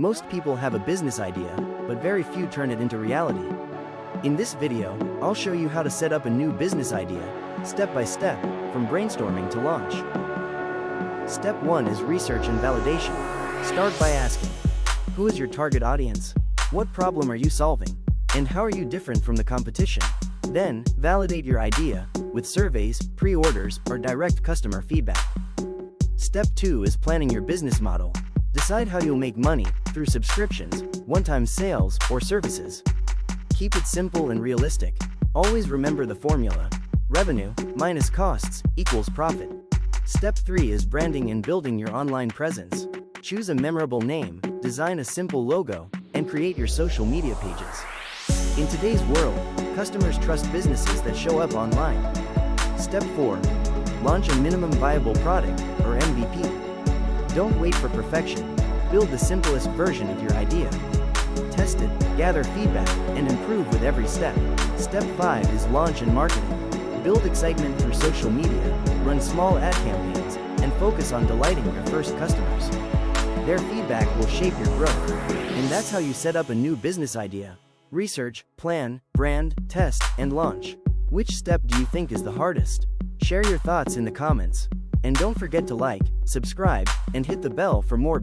Most people have a business idea, but very few turn it into reality. In this video, I'll show you how to set up a new business idea, step by step, from brainstorming to launch. Step 1 is research and validation. Start by asking, who is your target audience? What problem are you solving? And how are you different from the competition? Then, validate your idea with surveys, pre-orders, or direct customer feedback. Step 2 is planning your business model. Decide how you'll make money, through subscriptions, one-time sales, or services. Keep it simple and realistic. Always remember the formula: revenue minus costs equals profit. Step 3 is branding and building your online presence. Choose a memorable name, design a simple logo, and create your social media pages. In today's world, customers trust businesses that show up online. Step 4. Launch a minimum viable product, or MVP. Don't wait for perfection. Build the simplest version of your idea. Test it, gather feedback, and improve with every step. Step 5 is launch and marketing. Build excitement through social media, run small ad campaigns, and focus on delighting your first customers. Their feedback will shape your growth. And that's how you set up a new business idea. Research, plan, brand, test, and launch. Which step do you think is the hardest? Share your thoughts in the comments. And don't forget to like, subscribe, and hit the bell for more